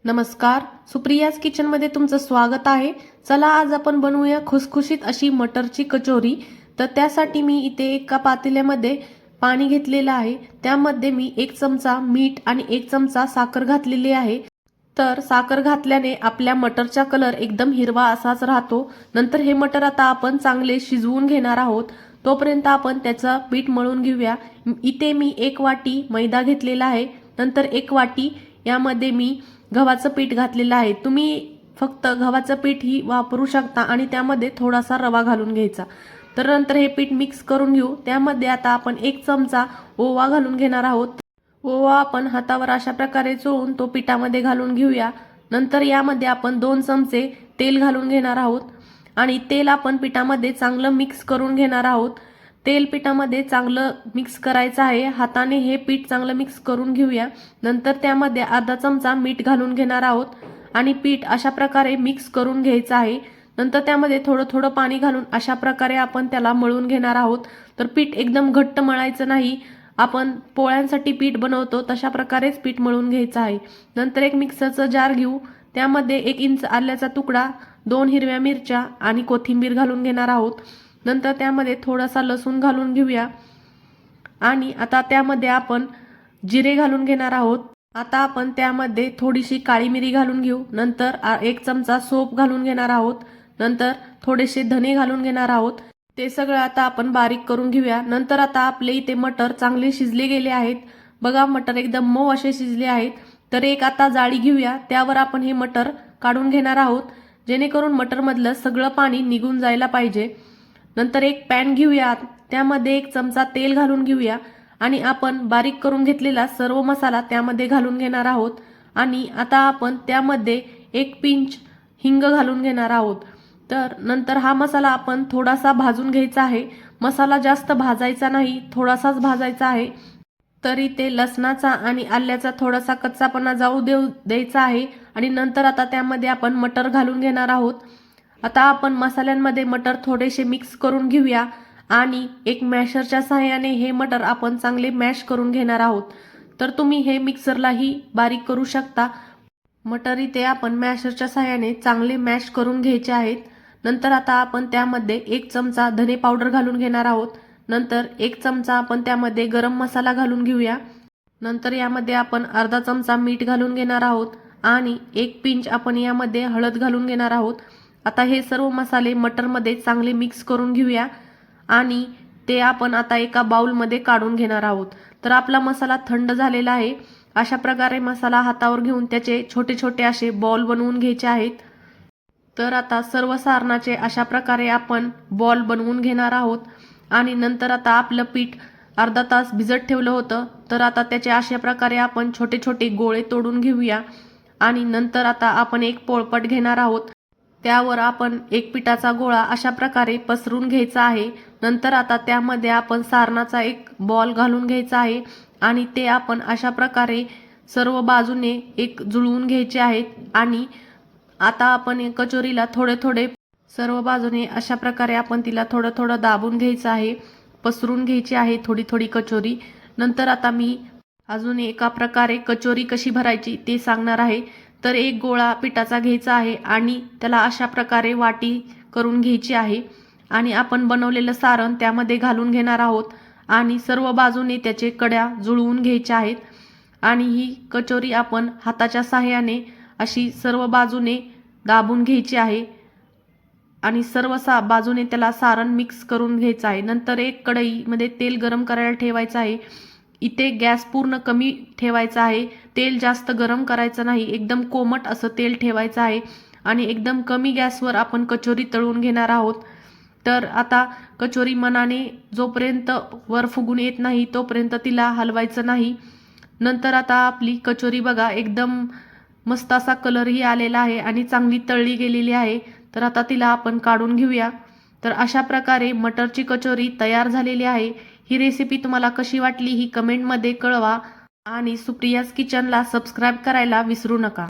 नमस्कार, सुप्रियाज किचनमध्ये तुमचं स्वागत आहे। चला आज आपण बनवूया खुसखुशीत अशी मटरची कचोरी। तर त्यासाठी मी इथे एका पातेल्यामध्ये पाणी घेतलेलं आहे। त्यामध्ये मी 1 चमचा मीठ आणि 1 चमचा साखर घातलेली आहे। तर साखर घातल्याने आपल्या मटरचा कलर एकदम हिरवा असाच राहतो। नंतर हे मटर आता आपण चांगले शिजवून घेणार आहोत। तोपर्यंत आपण त्याचं पीठ मळून घेऊया। इथे मी 1 वाटी मैदा घेतलेला आहे। नंतर 1 वाटी यामध्ये मी गव्हाचं पीठ घातलेलं आहे। तुम्ही फक्त गव्हाचं पीठ ही वापरू शकता आणि त्यामध्ये थोडासा रवा घालून घ्यायचा। तर नंतर हे पीठ मिक्स करून घेऊ। त्यामध्ये आता आपण 1 चमचा ओवा घालून घेणार आहोत। ओवा आपण हातावर अशा प्रकारे चोळून तो पिठामध्ये घालून घेऊया। नंतर यामध्ये आपण 2 चमचे तेल घालून घेणार आहोत आणि तेल आपण पिठामध्ये चांगलं मिक्स करून घेणार आहोत। तेल पिठामध्ये चांगलं मिक्स करायचं आहे। हाताने हे पीठ चांगलं मिक्स करून घेऊया। नंतर त्यामध्ये अर्धा चमचा मीठ घालून घेणार आहोत आणि पीठ अशा प्रकारे मिक्स करून घ्यायचं आहे। नंतर त्यामध्ये थोडं थोडं पाणी घालून अशा प्रकारे आपण त्याला मळून घेणार आहोत। तर पीठ एकदम घट्ट मळायचं नाही, आपण पोळ्यांसाठी पीठ बनवतो तशा प्रकारेच पीठ मळून घ्यायचं आहे। नंतर एक मिक्सरचं जार घेऊ। त्यामध्ये 1 इंच आल्याचा तुकडा, 2 हिरव्या मिरच्या आणि कोथिंबीर घालून घेणार आहोत। नंतर त्यामध्ये थोडासा लसूण घालून घेऊया आणि आता त्यामध्ये आपण जिरे घालून घेणार आहोत। आता आपण त्यामध्ये थोडीशी काळी मिरी घालून घेऊ। नंतर 1 चमचा सोप घालून घेणार आहोत। नंतर थोडेसे धने घालून घेणार आहोत। ते सगळं आता आपण बारीक करून घेऊया। नंतर आता आपले इथे मटर चांगले शिजले गेले आहेत। बघा मटर एकदम मऊ असे शिजले आहेत। तर एक आता जाळी घेऊया, त्यावर आपण हे मटर काढून घेणार आहोत, जेणेकरून मटरमधलं सगळं पाणी निघून जायला पाहिजे। नंतर एक पॅन घेऊया, त्यामध्ये 1 चमचा तेल घालून घेऊया आणि आपण बारीक करून घेतलेला सर्व मसाला त्यामध्ये घालून घेणार आहोत आणि आता आपण त्यामध्ये 1 पिंच हिंग घालून घेणार आहोत। तर नंतर हा मसाला आपण थोडासा भाजून घ्यायचा आहे। मसाला जास्त भाजायचा नाही, थोडासाच भाजायचा आहे। तरी ते लसणाचा आणि आल्याचा थोडासा कच्चापणा जाऊ द्यायचा आहे आणि नंतर आता त्यामध्ये आपण मटर घालून घेणार आहोत। आता आपण मसाल्यांमध्ये मटर थोडेसे मिक्स करून घेऊया आणि एक मॅशरच्या सहाय्याने हे मटर आपण चांगले मॅश करून घेणार आहोत। तर तुम्ही हे मिक्सरलाही बारीक करू शकता। मटर इथे आपण मॅशरच्या सहाय्याने चांगले मॅश करून घ्यायचे आहेत। नंतर आता आपण त्यामध्ये 1 चमचा धने पावडर घालून घेणार आहोत। नंतर 1 चमचा आपण त्यामध्ये गरम मसाला घालून घेऊया। नंतर यामध्ये आपण अर्धा चमचा मीठ घालून घेणार आहोत आणि 1 पिंच आपण यामध्ये हळद घालून घेणार आहोत। आता हे सर्व मसाले मटरमध्ये चांगले मिक्स करून घेऊया आणि ते आपण आता एका बाउलमध्ये काढून घेणार आहोत। तर आपला मसाला थंड झालेला आहे। अशा प्रकारे मसाला हातावर घेऊन त्याचे छोटे छोटे असे बॉल बनवून घ्यायचे आहेत। तर आता सर्व सारणाचे अशा प्रकारे आपण बॉल बनवून घेणार आहोत आणि नंतर आता आपलं पीठ अर्धा तास भिजत ठेवलं होतं, तर आता त्याचे अशा प्रकारे आपण छोटे छोटे गोळे तोडून घेऊया आणि नंतर आता आपण एक पोळपाट घेणार आहोत। त्यावर आपण एक पिठाचा गोळा अशा प्रकारे पसरून घ्यायचा आहे। नंतर आता त्यामध्ये आपण सारणाचा एक बॉल घालून घ्यायचा आहे आणि ते आपण अशा प्रकारे सर्व बाजूने एक जुळवून घ्यायचे आहेत आणि आता आपण कचोरीला थोडे थोडे सर्व बाजूने अशा प्रकारे आपण तिला थोडं थोडं दाबून घ्यायचं आहे, पसरून घ्यायची आहे थोडी थोडी कचोरी। नंतर आता मी अजून एका प्रकारे कचोरी कशी भरायची ते सांगणार आहे। तर एक गोळा पिठाचा घ्यायचा आहे आणि त्याला अशा प्रकारे वाटी करून घ्यायची आहे आणि आपण बनवलेलं सारण त्यामध्ये घालून घेणार आहोत आणि सर्व बाजूने त्याचे कड्या जुळवून घ्यायच्या आहेत आणि ही कचोरी आपण हाताच्या सहाय्याने अशी सर्व बाजूने दाबून घ्यायची आहे आणि सर्व बाजूने त्याला सारण मिक्स करून घ्यायचं आहे। नंतर एक कढईमध्ये तेल गरम करायला ठेवायचं आहे। इथे गॅस पूर्ण कमी ठेवायचा आहे, तेल जास्त गरम करायचं नाही, एकदम कोमट असं तेल ठेवायचं आहे आणि एकदम कमी गॅसवर आपण कचोरी तळून घेणार आहोत। तर आता कचोरी मनाने जोपर्यंत वर फुगून येत नाही तोपर्यंत तिला हलवायचं नाही। नंतर आता आपली कचोरी बघा एकदम मस्त असा कलरही आलेला आहे आणि चांगली तळली गेलेली आहे। तर आता तिला आपण काढून घेऊया। तर अशा प्रकारे मटरची कचोरी तयार झालेली आहे। ही रेसिपी तुम्हाला कशी वाटली ही कमेंटमध्ये कळवा आणि सुप्रियाज किचनला सबस्क्राईब करायला विसरू नका।